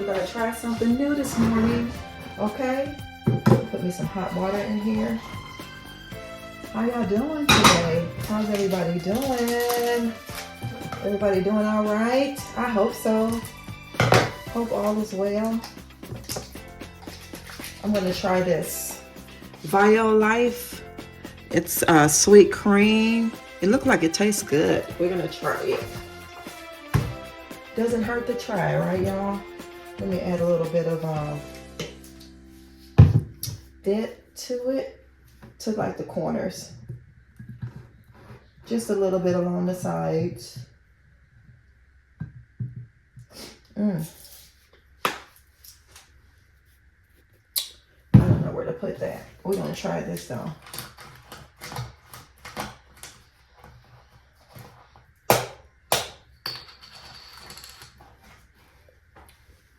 gonna try something new this morning, okay? Put me some hot water in here. How y'all doing today? How's everybody doing? Everybody doing all right? I hope so. Hope all is well. I'm gonna try this Life. It's sweet cream. It looks like it tastes good. We're gonna try it. Doesn't hurt to try, right, y'all? Let me add a little bit of dip to it, to like the corners. Just a little bit along the sides. I don't know where to put that. We're gonna try this though.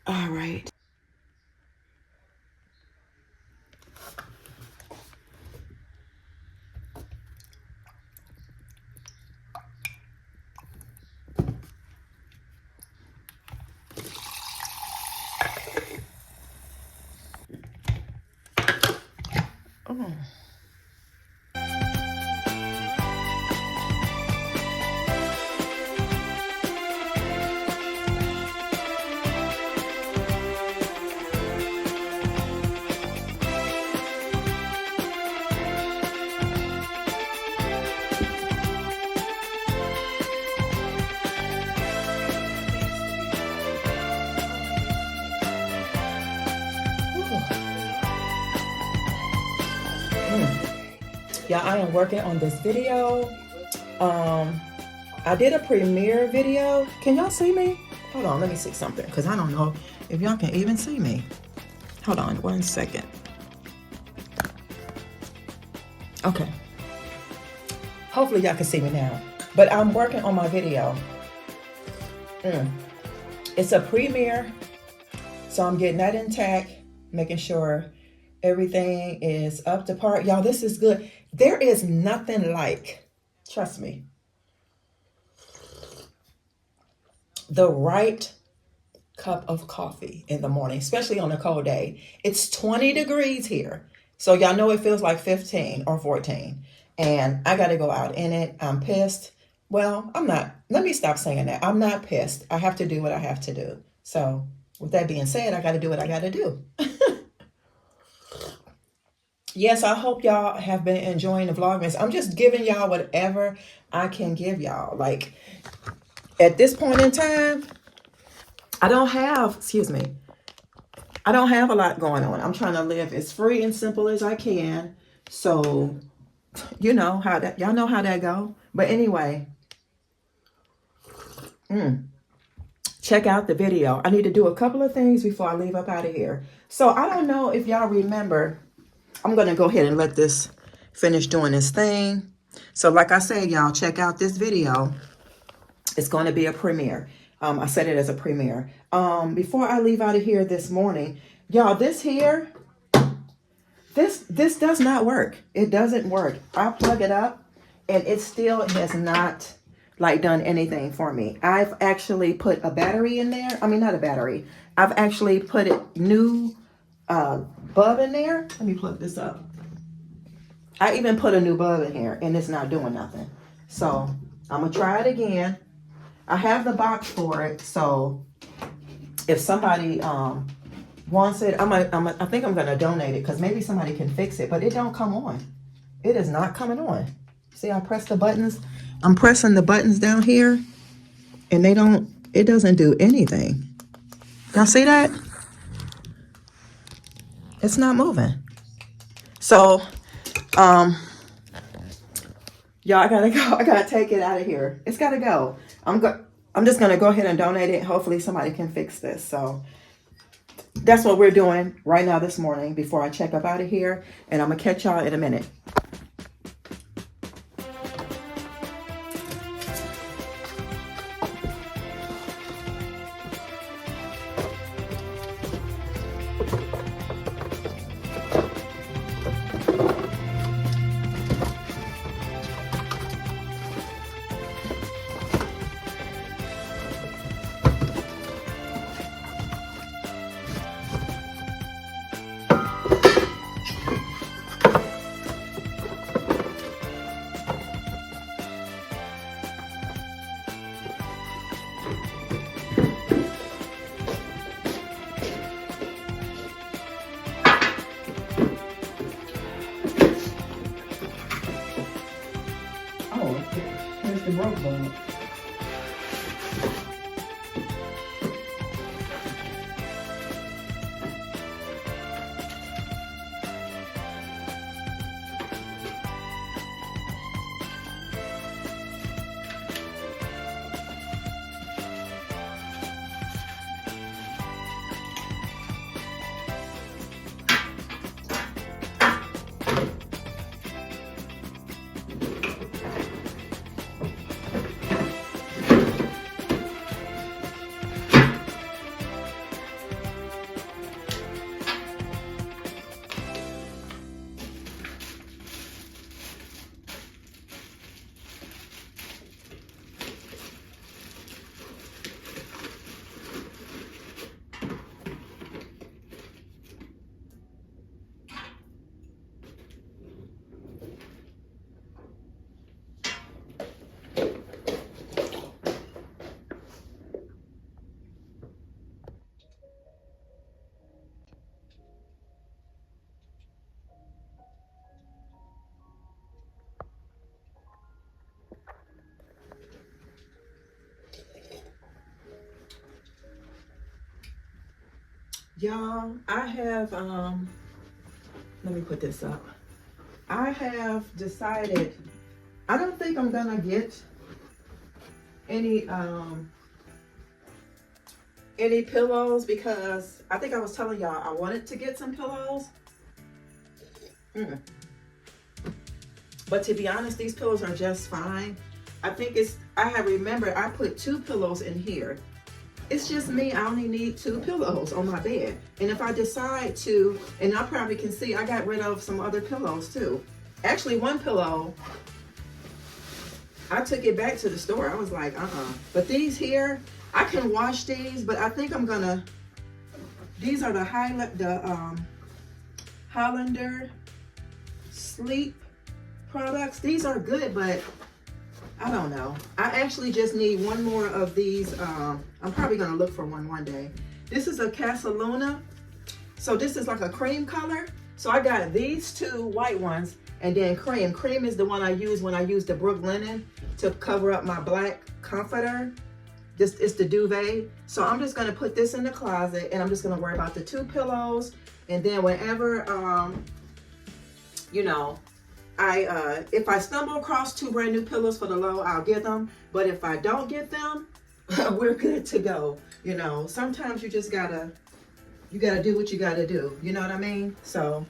All right. Oh. Yeah, I am working on this video. I did a premiere video. Can y'all see me? Hold on, let me see something, because I don't know if y'all can even see me. Hold on 1 second. Okay. Hopefully y'all can see me now. But I'm working on my video. It's a premiere, so I'm getting that intact, making sure everything is up to par. Y'all, this is good. There is nothing like, trust me, the right cup of coffee in the morning, especially on a cold day. It's 20 degrees here. So y'all know it feels like 15 or 14. And I got to go out in it. I'm pissed. Well, I'm not. Let me stop saying that. I'm not pissed. I have to do what I have to do. So with that being said, I got to do what I got to do. Yes, I hope y'all have been enjoying the Vlogmas. I'm just giving y'all whatever I can give y'all. Like, at this point in time, I don't have a lot going on. I'm trying to live as free and simple as I can. So, you know how that, y'all know how that go. But anyway, check out the video. I need to do a couple of things before I leave up out of here. So I don't know if y'all remember, I'm going to go ahead and let this finish doing this thing. So like I said, y'all, check out this video. It's going to be a premiere. I said it as a premiere. Before I leave out of here this morning, y'all, this here, this does not work. It doesn't work. I plug it up and it still has not like done anything for me. I've actually put a battery in there. I mean, not a battery. I've actually put a new bulb in there. Let me plug this up. I even put a new bulb in here and it's not doing nothing. So I'm gonna try it again. I have the box for it, so if somebody wants it, I think I'm gonna donate it because maybe somebody can fix it, but it don't come on. It is not coming on. See, I press the buttons. I'm pressing the buttons down here and it doesn't do anything. Y'all see that? It's not moving. So, y'all, I gotta go. I gotta take it out of here. It's gotta go. I'm just gonna go ahead and donate it. Hopefully somebody can fix this. So that's what we're doing right now this morning before I check up out of here. And I'm gonna catch y'all in a minute. bug. Y'all, I have, let me put this up. I have decided, I don't think I'm gonna get any pillows because I think I was telling y'all I wanted to get some pillows. But to be honest, these pillows are just fine. I think remembered I put 2 pillows in here. It's just me, I only need 2 pillows on my bed. And if I decide to, and I probably can see, I got rid of some other pillows too. Actually, one pillow, I took it back to the store. I was like, But these here, I can wash these, but I think I'm gonna, these are the Highlander Sleep products. These are good, but I don't know. I actually just need one more of these. I'm probably gonna look for one day. This is a Casaluna. So this is like a cream color. So I got these 2 white ones and then cream. Cream is the one I use when I use the Brook linen to cover up my black comforter. This is the duvet. So I'm just gonna put this in the closet and I'm just gonna worry about the 2 pillows. And then whenever, you know, if I stumble across 2 brand new pillows for the low, I'll get them. But if I don't get them, we're good to go. You know, sometimes you just gotta do what you gotta do. You know what I mean? So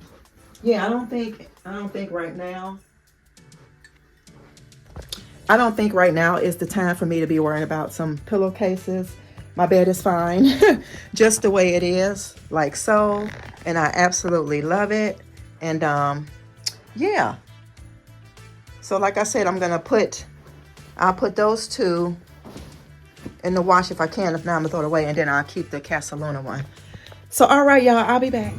yeah, I don't think right now is the time for me to be worrying about some pillowcases. My bed is fine just the way it is, like so, and I absolutely love it. And yeah. So like I said, I'll put those 2 in the wash if I can. If not, I'm gonna throw it away, and then I'll keep the Casaluna one. So all right, y'all, I'll be back.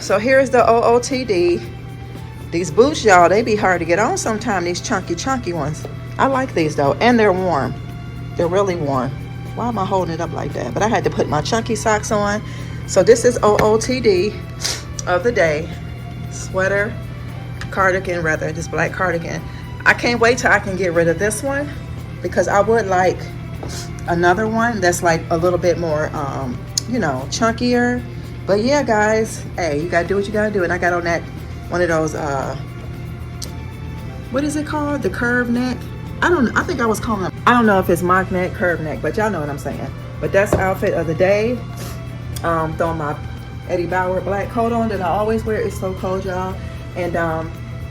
So here's the OOTD. These boots, y'all, they be hard to get on sometimes, these chunky ones. I like these though, and they're warm. They're really warm. Why am I holding it up like that? But I had to put my chunky socks on. So this is OOTD of the day. Sweater, cardigan rather, this black cardigan. I can't wait till I can get rid of this one because I would like another one that's like a little bit more, you know, chunkier. But yeah, guys, hey, you gotta do what you gotta do. And I got on that one of those, what is it called? The curved neck? I think I was calling it, I don't know if it's mock neck, curved neck, but y'all know what I'm saying. But that's the outfit of the day. Throwing my Eddie Bauer black coat on that I always wear. It's so cold, y'all. And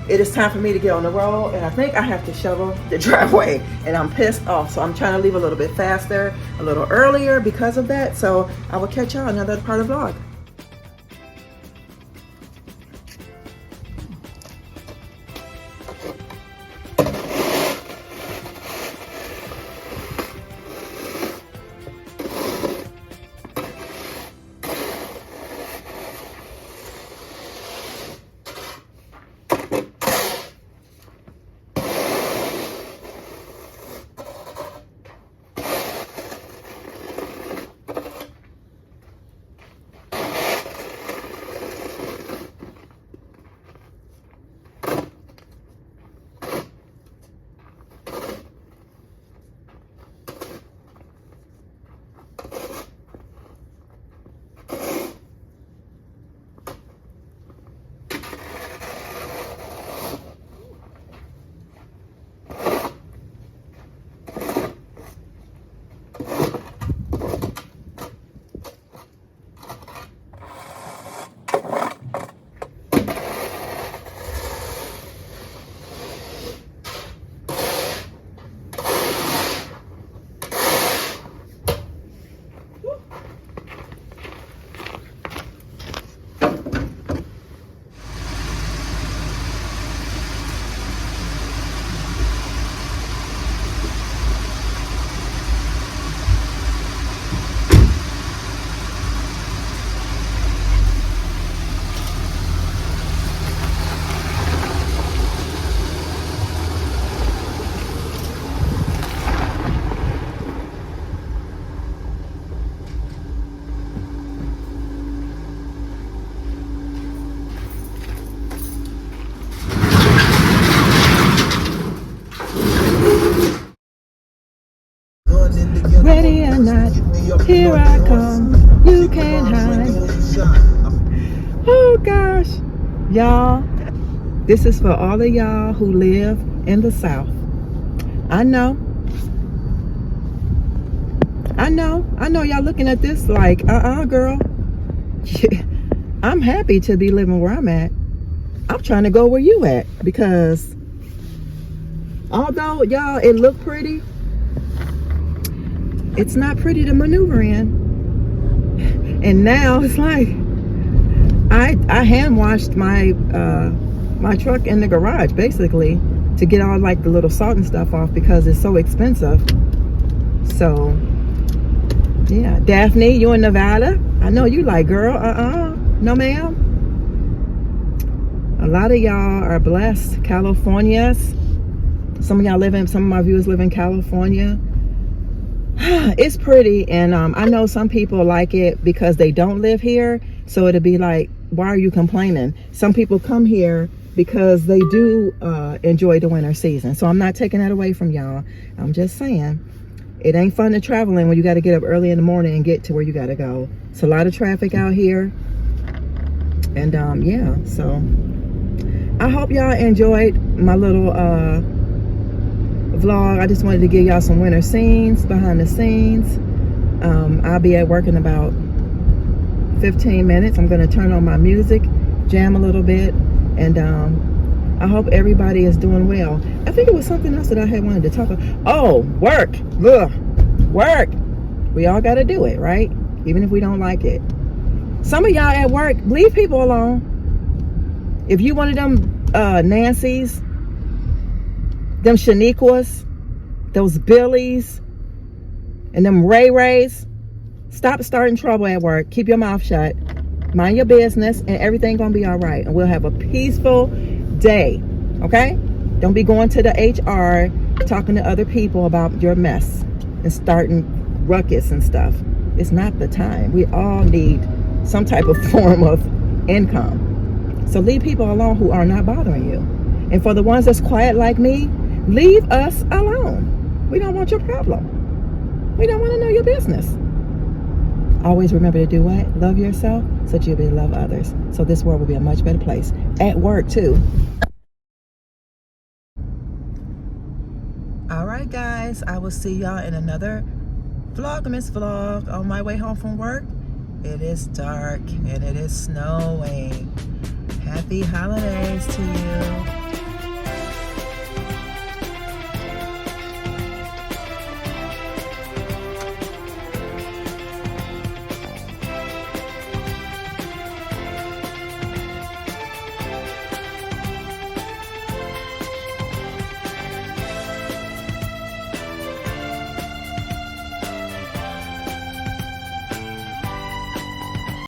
it is time for me to get on the road. And I think I have to shovel the driveway. And I'm pissed off. So I'm trying to leave a little bit faster, a little earlier because of that. So I will catch y'all in another part of the vlog. gosh. Y'all, this is for all of y'all who live in the South. I know y'all looking at this like, girl. I'm happy to be living where I'm at. I'm trying to go where you at, because although y'all it look pretty, it's not pretty to maneuver in. And now it's like I hand washed my my truck in the garage basically to get all like the little salt and stuff off because it's so expensive. So yeah, Daphne, you in Nevada? I know you like, girl, no ma'am. A lot of y'all are blessed. Californians. Some of my viewers live in California. It's pretty, and I know some people like it because they don't live here, so it'll be like, why are you complaining? Some people come here because they do enjoy the winter season, so I'm not taking that away from y'all. I'm just saying it ain't fun to travel in when you got to get up early in the morning and get to where you got to go. It's a lot of traffic out here, and yeah, so I hope y'all enjoyed my little vlog. I just wanted to give y'all some winter scenes, behind the scenes. I'll be at work in about 15 minutes. I'm going to turn on my music, jam a little bit, and I hope everybody is doing well. I think it was something else that I had wanted to talk about. Oh, work. Ugh. Work. We all got to do it, right? Even if we don't like it. Some of y'all at work, leave people alone. If you one of them Nancy's, them Shaniquas, those Billies, and them Ray Rays, stop starting trouble at work. Keep your mouth shut. Mind your business, and everything gonna be all right. And we'll have a peaceful day, okay? Don't be going to the HR, talking to other people about your mess and starting ruckus and stuff. It's not the time. We all need some type of form of income. So leave people alone who are not bothering you. And for the ones that's quiet like me, leave us alone. We don't want your problem. We don't want to know your business. Always remember to do what? Love yourself so that you'll be able to love others. So this world will be a much better place. At work too. All right, guys. I will see y'all in another Vlogmas vlog on my way home from work. It is dark and it is snowing. Happy holidays to you.